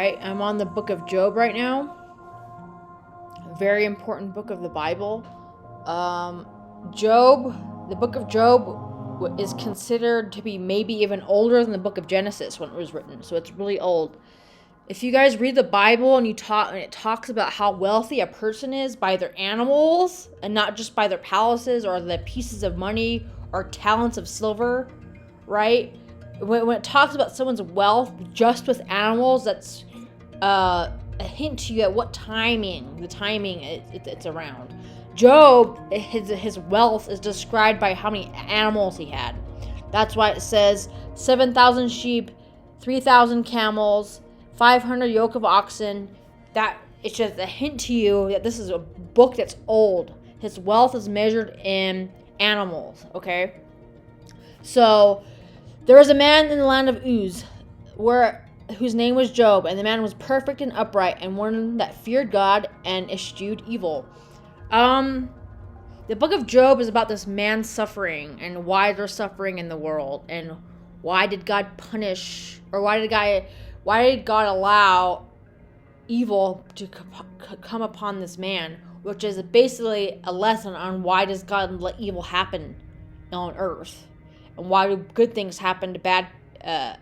right? I'm on the book of Job right now. A very important book of the Bible. The book of Job is considered to be maybe even older than the book of Genesis when it was written. So it's really old. If you guys read the Bible and it talks about how wealthy a person is by their animals and not just by their palaces or the pieces of money or talents of silver, right? When it talks about someone's wealth just with animals, that's a hint to you at what the timing it's around. Job, his wealth is described by how many animals he had. That's why it says 7,000 sheep, 3,000 camels, 500 yoke of oxen. That it's just a hint to you that this is a book that's old. His wealth is measured in animals, okay? So there was a man in the land of Uz whose name was Job, and the man was perfect and upright, and one that feared God and eschewed evil. The book of Job is about this man suffering and why they're suffering in the world, and why did God punish, or why did God allow evil to come upon this man, which is basically a lesson on why does God let evil happen on earth, and why do good things happen to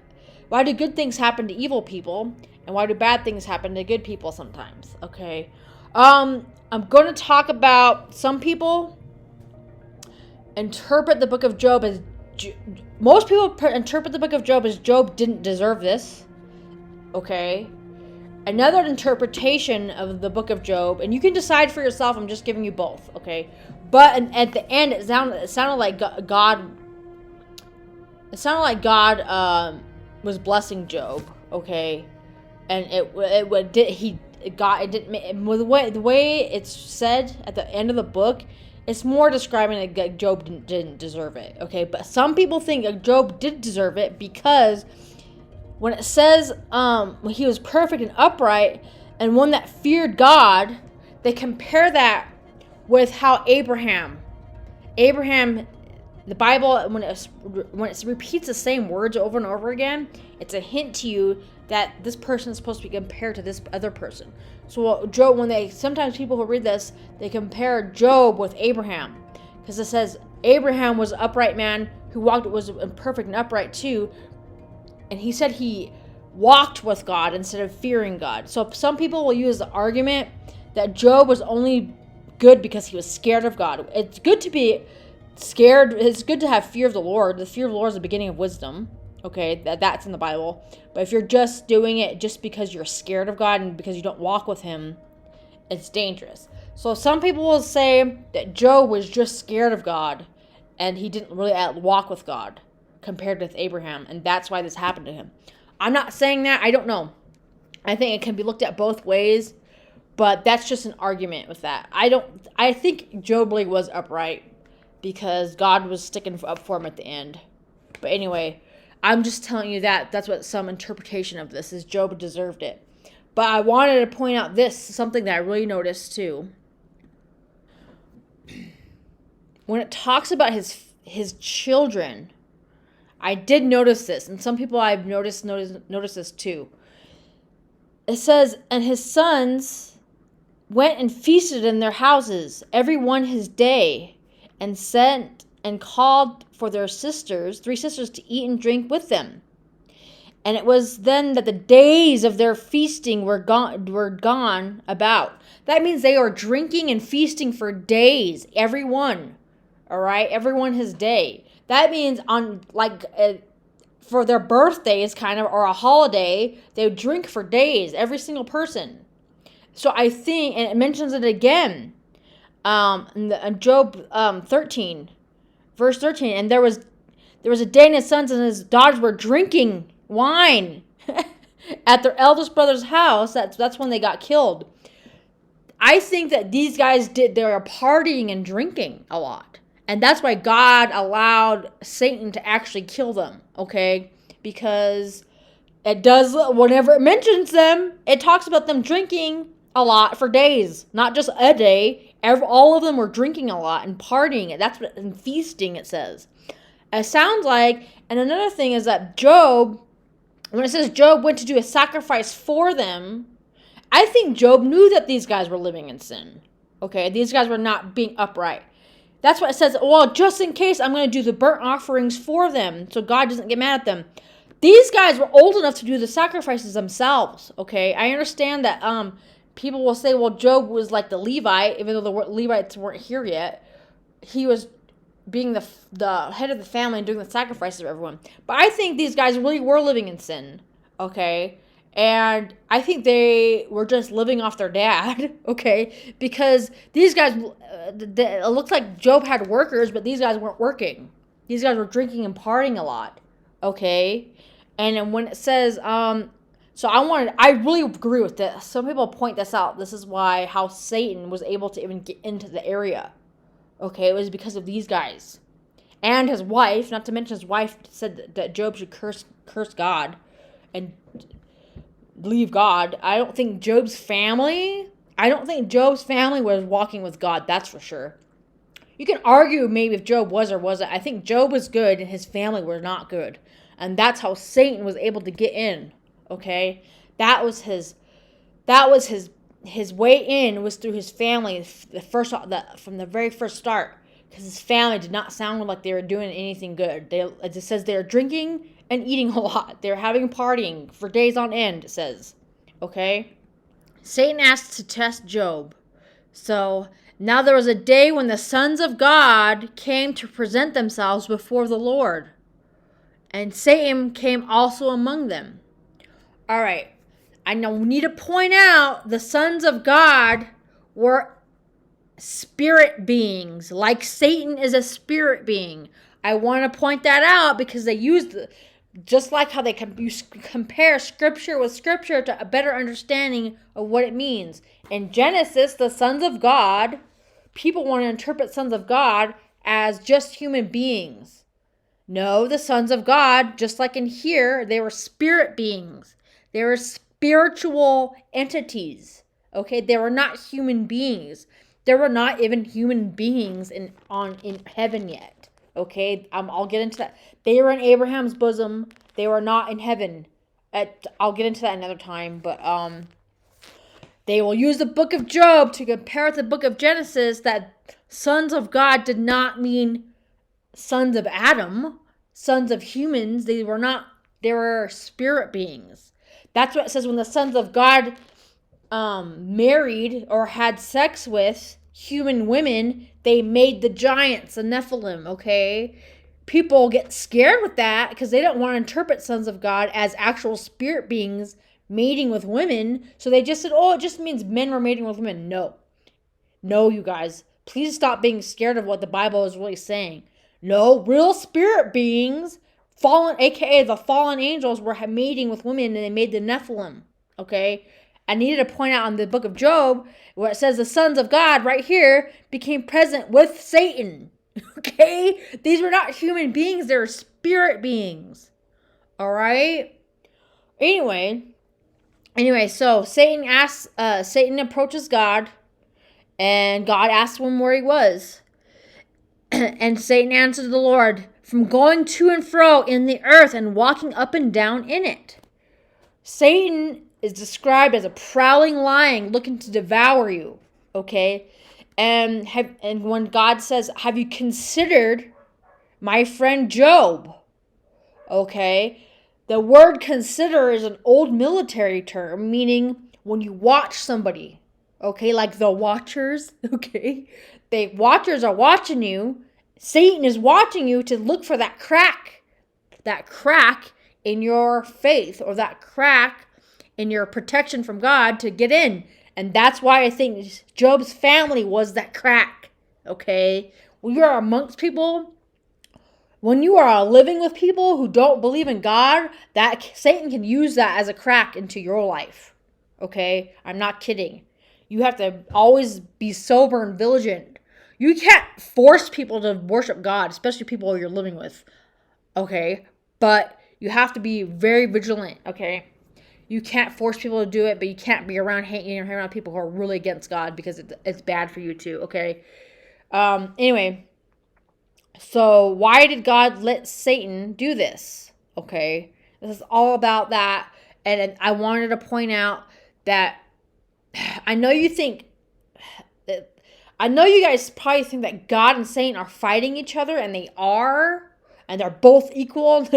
why do good things happen to evil people, and why do bad things happen to good people sometimes? Okay. I'm going to talk about some people interpret the book of Job as most people interpret the book of Job as Job didn't deserve this. Okay. Another interpretation of the book of Job, and you can decide for yourself, I'm just giving you both, okay? But at the end, it sounded like God was blessing Job, okay? And the way it's said at the end of the book, it's more describing that Job didn't deserve it, okay? But some people think that Job did deserve it because when it says when he was perfect and upright and one that feared God, they compare that with how Abraham, the Bible, when it repeats the same words over and over again, it's a hint to you that this person is supposed to be compared to this other person. So Job, sometimes people who read this, they compare Job with Abraham, because it says Abraham was an upright man who was perfect and upright too, and he said he walked with God instead of fearing God. So some people will use the argument that Job was only good because he was scared of God. It's good to be scared. It's good to have fear of the Lord. The fear of the Lord is the beginning of wisdom. Okay, that's in the Bible. But if you're just doing it just because you're scared of God and because you don't walk with him, it's dangerous. So some people will say that Job was just scared of God and he didn't really walk with God compared with Abraham, and that's why this happened to him. I'm not saying that. I don't know. I think it can be looked at both ways, but that's just an argument with that. I think Job really was upright because God was sticking up for him at the end. But anyway, I'm just telling you that's what some interpretation of this is. Job deserved it. But I wanted to point out something that I really noticed too. When it talks about his children, I did notice this, and some people I've noticed this too. It says, and his sons went and feasted in their houses, every one his day, and sent and called for their three sisters, to eat and drink with them. And it was then that the days of their feasting were gone about. That means they are drinking and feasting for days, everyone. All right, everyone his day. That means for their birthdays, kind of, or a holiday, they would drink for days, every single person. So I think, and it mentions it again, in Job 13, verse 13, and there was a day, and his sons and his daughters were drinking wine at their eldest brother's house. That's when they got killed. I think that these guys they were partying and drinking a lot. And that's why God allowed Satan to actually kill them, okay? Because it does, whenever it mentions them, it talks about them drinking a lot for days, not just a day. All of them were drinking a lot and partying. That's what, and feasting, it says. It sounds like, and another thing is that Job When it says Job went to do a sacrifice for them, I think Job knew that these guys were living in sin. Okay, these guys were not being upright. That's what it says. Well, just in case, I'm going to do the burnt offerings for them so God doesn't get mad at them. These guys were old enough to do the sacrifices themselves. Okay, I understand that people will say, well, Job was like the Levite, even though the Levites weren't here yet. He was being the head of the family and doing the sacrifices of everyone. But I think these guys really were living in sin. Okay, and I think they were just living off their dad, okay? Because these guys, it looks like Job had workers, but these guys weren't working. These guys were drinking and partying a lot, okay? And then when it says, I really agree with this. Some people point this out. This is how Satan was able to even get into the area, okay? It was because of these guys. And his wife, not to mention his wife said that Job should curse God and leave God. I don't think Job's family was walking with God, that's for sure. You can argue maybe if Job was or wasn't. I think Job was good and his family were not good. And that's how Satan was able to get in. Okay? That was his way in was through his family from the very first start. Because his family did not sound like they were doing anything good. It says they were drinking and eating a lot. They're having partying for days on end, it says. Okay? Satan asked to test Job. So, now there was a day when the sons of God came to present themselves before the Lord. And Satan came also among them. Alright. I now need to point out the sons of God were spirit beings. Like Satan is a spirit being. I want to point that out because they used just like how they compare scripture with scripture to a better understanding of what it means. In Genesis, the sons of God, people want to interpret sons of God as just human beings. No, the sons of God, just like in here, they were spirit beings. They were spiritual entities. Okay, they were not human beings. There were not even human beings in heaven yet. Okay, I'll get into that. They were in Abraham's bosom. They were not in heaven. I'll get into that another time. But they will use the book of Job to compare it to the book of Genesis. That sons of God did not mean sons of Adam, sons of humans. They were not. They were spirit beings. That's what it says when the sons of God married or had sex with human women, they made the giants, the Nephilim, okay? People get scared with that because they don't want to interpret sons of God as actual spirit beings mating with women. So they just said, oh, it just means men were mating with women. No. No, you guys. Please stop being scared of what the Bible is really saying. No, real spirit beings, fallen, aka the fallen angels, were mating with women and they made the Nephilim, okay? I needed to point out in the book of Job where it says the sons of God right here became present with Satan. Okay? These were not human beings. They were spirit beings. All right? Anyway, so Satan approaches God and God asks him where he was. And Satan answered the Lord, from going to and fro in the earth and walking up and down in it. Satan is described as a prowling lion looking to devour you, okay? And when God says, have you considered my friend Job? Okay? The word consider is an old military term, meaning when you watch somebody, okay? Like the watchers, okay? The watchers are watching you. Satan is watching you to look for that crack in your faith or that crack in your protection from God to get in. And that's why I think Job's family was that crack, okay? When you are amongst people, when you are living with people who don't believe in God, that Satan can use that as a crack into your life, okay? I'm not kidding. You have to always be sober and vigilant. You can't force people to worship God, especially people you're living with, okay? But you have to be very vigilant, okay? You can't force people to do it, but you can't be hanging around people who are really against God because it's bad for you too, okay? Anyway, so why did God let Satan do this? Okay, This is all about that. And I wanted to point out that I know you guys probably think that God and Satan are fighting each other, and they are, and they're both equal,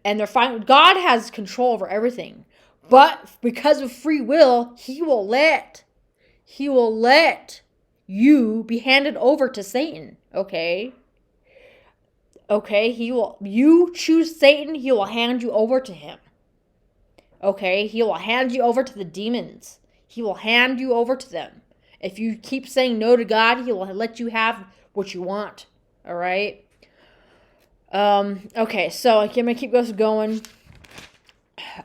and they're fighting. God has control over everything, but because of free will, He will let you be handed over to Satan. Okay. You choose Satan, he will hand you over to him. Okay, he will hand you over to the demons. He will hand you over to them. If you keep saying no to God, he will let you have what you want. All right. Okay, so I'm gonna keep this going.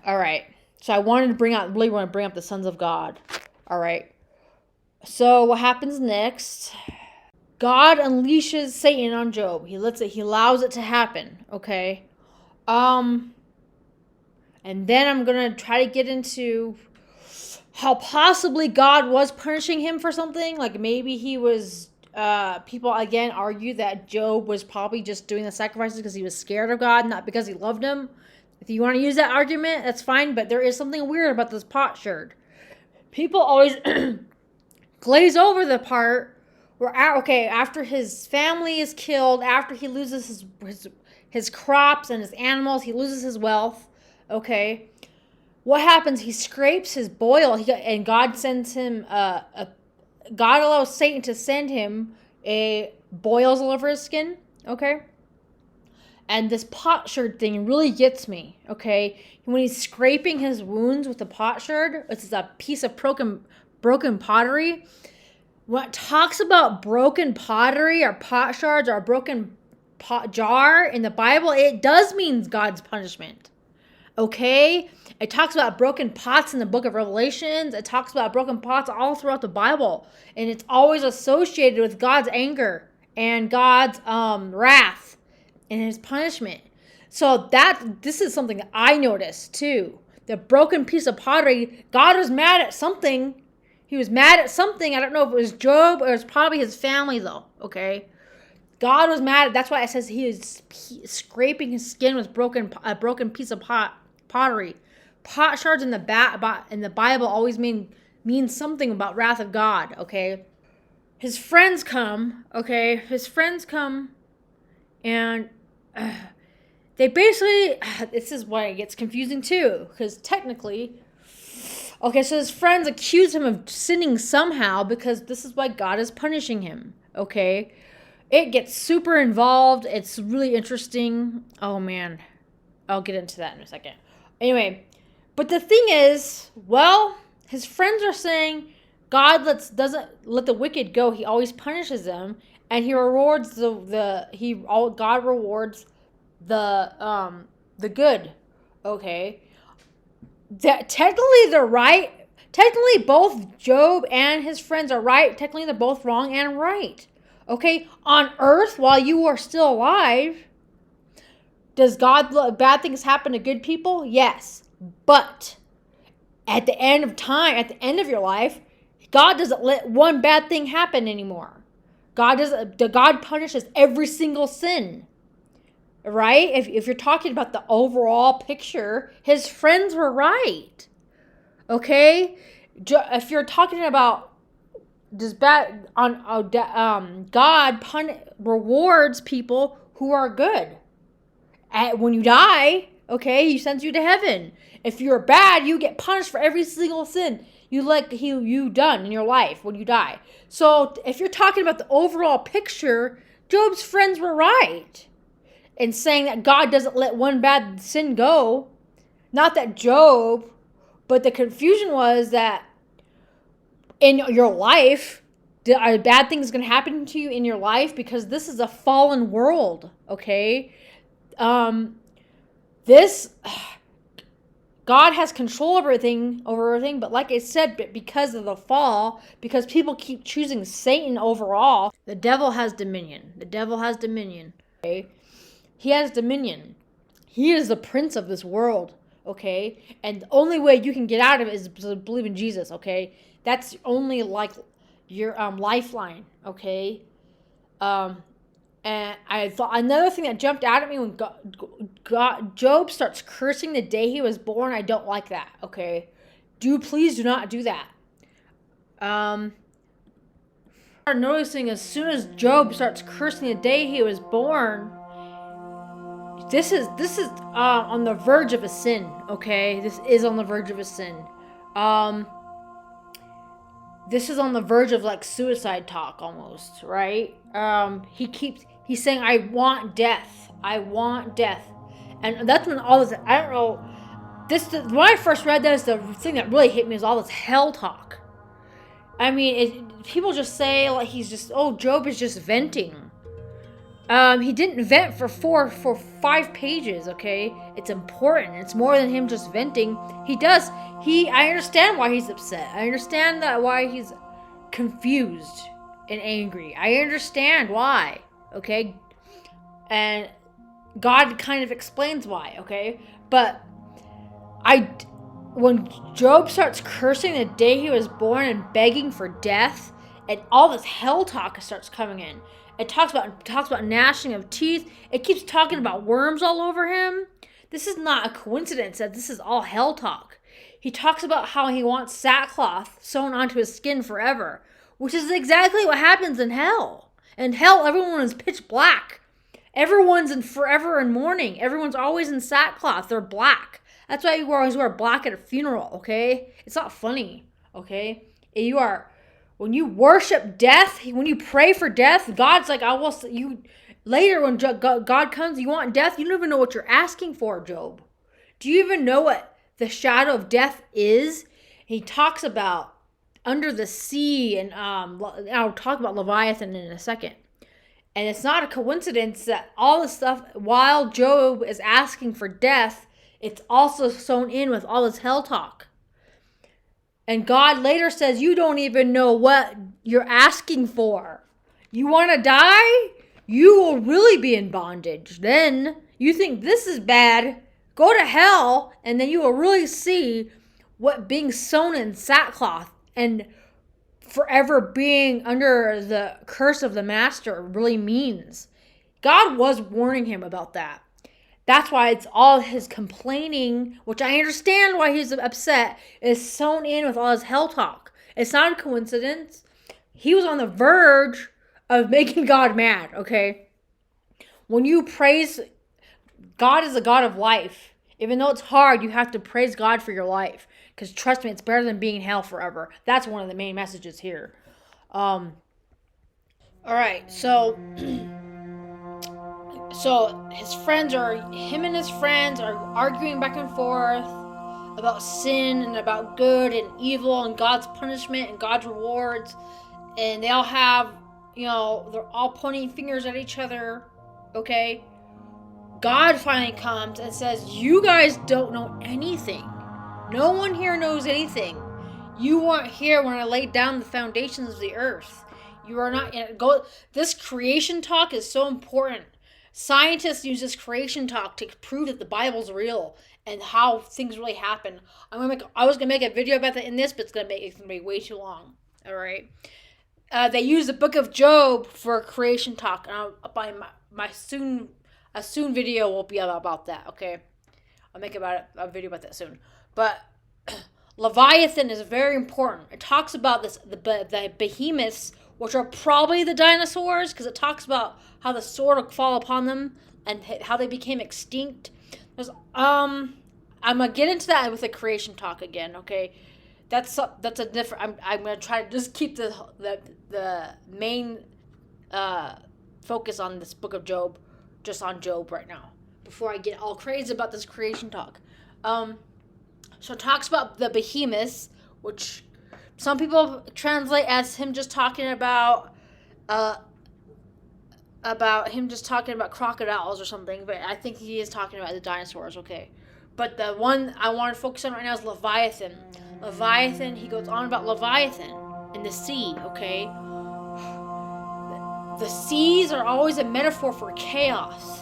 All right. So I wanted to bring up the sons of God. All right. So what happens next? God unleashes Satan on Job. He allows it to happen. Okay. And then I'm gonna try to get into how possibly God was punishing him for something. Like maybe he was. People again argue that Job was probably just doing the sacrifices because he was scared of God, not because he loved him. If you want to use that argument, that's fine. But there is something weird about this potsherd. People always glaze over the part where, after his family is killed, after he loses his crops and his animals, he loses his wealth. Okay, what happens? He scrapes his boil, and God sends him God allows Satan to send him boils all over his skin. Okay, and this potsherd thing really gets me. Okay, when he's scraping his wounds with the potsherd, it's a piece of broken pottery. When it talks about broken pottery or potsherds or a broken pot jar in the Bible, it does mean God's punishment. Okay? It talks about broken pots in the book of Revelations. It talks about broken pots all throughout the Bible. And it's always associated with God's anger and God's wrath and his punishment. So this is something that I noticed too. The broken piece of pottery, God was mad at something. He was mad at something. I don't know if it was Job or it was probably his family though. Okay? God was mad. That's why it says he is scraping his skin with a broken piece of pottery. Potsherds in the Bible always means something about wrath of God. Okay, his friends come. Okay, and they basically. This is why it gets confusing too, because technically. Okay, so his friends accuse him of sinning somehow because this is why God is punishing him. Okay. It gets super involved. It's really interesting. Oh, man. I'll get into that in a second. Anyway, but the thing is, well, his friends are saying God doesn't let the wicked go. He always punishes them, and he rewards God rewards the good. Okay. Technically, they're right. Technically, both Job and his friends are right. Technically, they're both wrong and right. Okay, on earth, while you are still alive, does bad things happen to good people? Yes. But at the end of time, at the end of your life, God doesn't let one bad thing happen anymore. God punishes every single sin. Right? If you're talking about the overall picture, his friends were right. Okay? If you're talking about God rewards people who are good. When you die, okay, he sends you to heaven. If you're bad, you get punished for every single sin you done in your life when you die. So if you're talking about the overall picture, Job's friends were right in saying that God doesn't let one bad sin go. Not that Job, but the confusion was that in your life, are bad things going to happen to you in your life? Because this is a fallen world, okay? God has control over everything, but like I said, because of the fall, because people keep choosing Satan overall, the devil has dominion. Okay? He has dominion. He is the prince of this world, okay? And the only way you can get out of it is to believe in Jesus, okay? That's only like your lifeline, okay? And I thought another thing that jumped out at me when Job starts cursing the day he was born, I don't like that, okay? Please do not do that. Noticing as soon as Job starts cursing the day he was born, this is on the verge of a sin, okay? This is on the verge of a sin. This is on the verge of like suicide talk almost, right? He's saying, I want death. And that's when all this, I don't know, when I first read this, the thing that really hit me is all this hell talk. I mean, people just say like Job is just venting. He didn't vent for 5 pages, okay? It's important. It's more than him just venting. I understand why he's upset. I understand why he's confused and angry. I understand why, okay? And God kind of explains why, okay? But when Job starts cursing the day he was born and begging for death, and all this hell talk starts coming in. It talks about gnashing of teeth. It keeps talking about worms all over him. This is not a coincidence that this is all hell talk. He talks about how he wants sackcloth sewn onto his skin forever, which is exactly what happens in hell. In hell, everyone is pitch black. Everyone's in forever in mourning. Everyone's always in sackcloth. They're black. That's why you always wear black at a funeral, okay? It's not funny, okay? When you worship death, when you pray for death, God's like, I will. You later when God comes, you want death. You don't even know what you're asking for, Job. Do you even know what the shadow of death is? He talks about under the sea, and I'll talk about Leviathan in a second. And it's not a coincidence that all this stuff, while Job is asking for death, it's also sewn in with all this hell talk. And God later says, you don't even know what you're asking for. You want to die? You will really be in bondage. Then you think this is bad. Go to hell, and then you will really see what being sewn in sackcloth and forever being under the curse of the master really means. God was warning him about that. That's why it's all his complaining, which I understand why he's upset, is sewn in with all his hell talk. It's not a coincidence. He was on the verge of making God mad, okay? When you praise, God is a God of life. Even though it's hard, you have to praise God for your life. Because trust me, it's better than being in hell forever. That's one of the main messages here. Alright, so him and his friends are arguing back and forth about sin and about good and evil and God's punishment and God's rewards. And they all have, they're all pointing fingers at each other, okay? God finally comes and says, you guys don't know anything. No one here knows anything. You weren't here when I laid down the foundations of the earth. You are not. This creation talk is so important. Scientists use this creation talk to prove that the Bible's real and how things really happen. I was gonna make a video about that in this, but it's gonna be way too long. All right. They use the Book of Job for creation talk, and a soon video will be about that. Okay, I'll make a video about that soon. But Leviathan is very important. It talks about the behemoths, which are probably the dinosaurs, because it talks about how the sword will fall upon them and how they became extinct. I'm gonna get into that with the creation talk again. Okay, that's a different. I'm gonna try to just keep the main focus on this Book of Job, just on Job right now, before I get all crazy about this creation talk. So it talks about the behemoths, which some people translate as him just talking about crocodiles or something, but I think he is talking about the dinosaurs, okay. But the one I want to focus on right now is Leviathan. Leviathan, he goes on about Leviathan in the sea, okay. The seas are always a metaphor for chaos,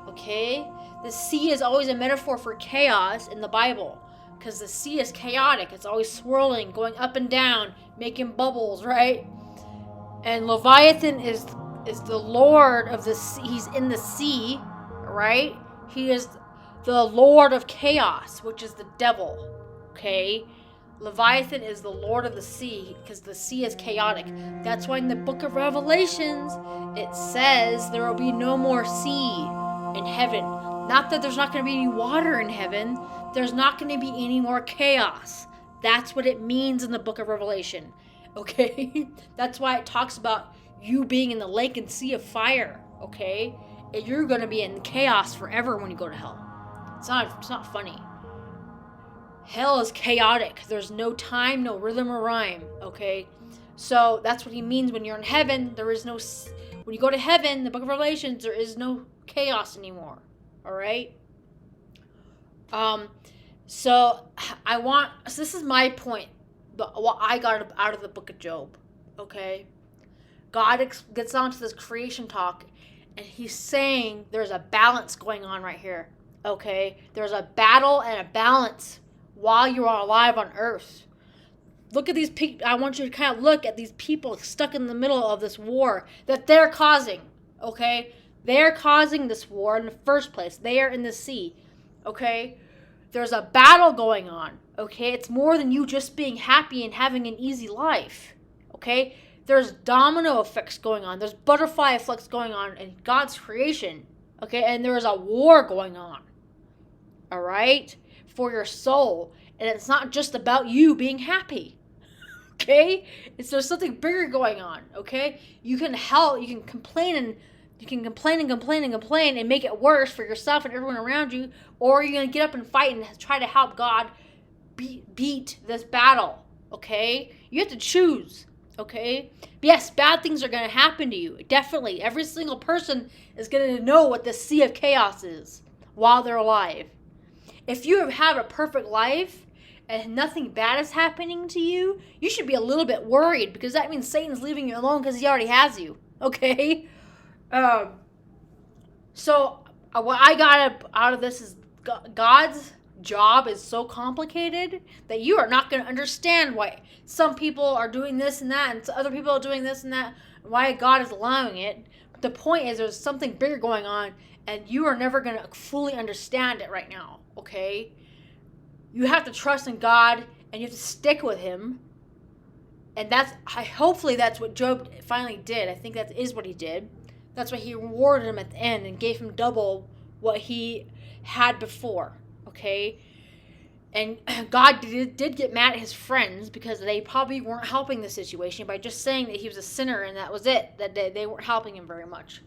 okay. The sea is always a metaphor for chaos in the Bible. Because the sea is chaotic. It's always swirling, going up and down, making bubbles, right? And Leviathan is the lord of the sea. He's in the sea, right? He is the Lord of Chaos, which is the devil. Okay? Leviathan is the Lord of the sea, because the sea is chaotic. That's why in the book of Revelations, it says there will be no more sea in heaven. Not that there's not going to be any water in heaven. There's not going to be any more chaos. That's what it means in the book of Revelation. Okay? That's why it talks about you being in the lake and sea of fire. Okay? And you're going to be in chaos forever when you go to hell. It's not funny. Hell is chaotic. There's no time, no rhythm or rhyme, okay? So that's what he means when you're in heaven. When you go to heaven, the book of Revelations, there is no chaos anymore, all right? So this is my point, what I got out of the book of Job, okay? God gets onto this creation talk, and he's saying there's a balance going on right here, okay? There's a battle and a balance while you are alive on earth. Look at these people. I want you to kind of look at these people stuck in the middle of this war that they're causing, okay? They're causing this war in the first place. They are in the sea, okay? There's a battle going on, okay? It's more than you just being happy and having an easy life, okay? There's domino effects going on. There's butterfly effects going on in God's creation, okay? And there is a war going on, all right? For your soul, and it's not just about you being happy, okay? There's something bigger going on, okay? You can complain and complain and make it worse for yourself and everyone around you, or you're gonna get up and fight and try to help God beat this battle, okay? You have to choose, okay? But yes, bad things are gonna happen to you, definitely. Every single person is gonna know what the sea of chaos is while they're alive. If you have had a perfect life and nothing bad is happening to you, you should be a little bit worried, because that means Satan's leaving you alone because he already has you, okay? So what I got out of this is God's job is so complicated that you are not going to understand why some people are doing this and that and other people are doing this and that, why God is allowing it. But the point is there's something bigger going on, and you are never going to fully understand it right now, okay? You have to trust in God, and you have to stick with him. And hopefully that's what Job finally did. I think that is what he did. That's why he rewarded him at the end and gave him double what he had before, okay? And God did get mad at his friends because they probably weren't helping the situation by just saying that he was a sinner and that was it, that they weren't helping him very much,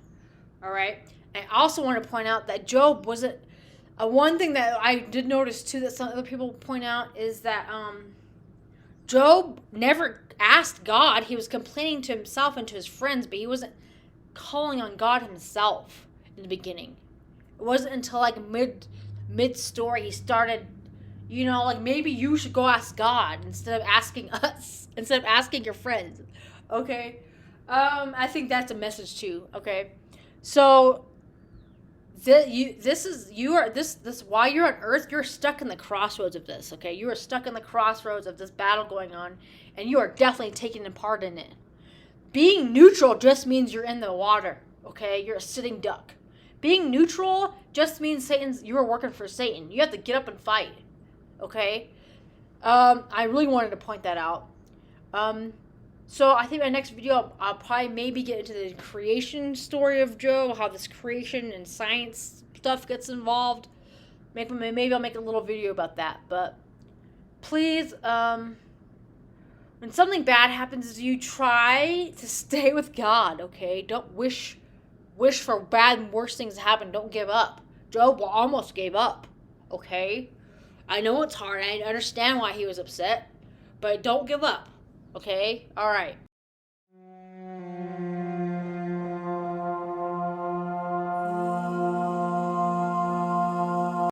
all right? I also want to point out that Job wasn't. One thing that I did notice too that some other people point out is that Job never asked God. He was complaining to himself and to his friends, but he wasn't calling on God himself in the beginning. It wasn't until like mid story he started, like maybe you should go ask God instead of asking us, instead of asking your friends. Okay, I think that's a message too. Okay, so. While you're on earth, you're stuck in the crossroads of this, okay? You are stuck in the crossroads of this battle going on, and you are definitely taking a part in it. Being neutral just means you're in the water, okay? You're a sitting duck. Being neutral just means you are working for Satan. You have to get up and fight, okay? I really wanted to point that out. So I think my next video, I'll probably maybe get into the creation story of Job, how this creation and science stuff gets involved. Maybe I'll make a little video about that. But please, when something bad happens to you, try to stay with God, okay? Don't wish for bad and worse things to happen. Don't give up. Job almost gave up, okay? I know it's hard. I understand why he was upset, but don't give up. Okay? All right.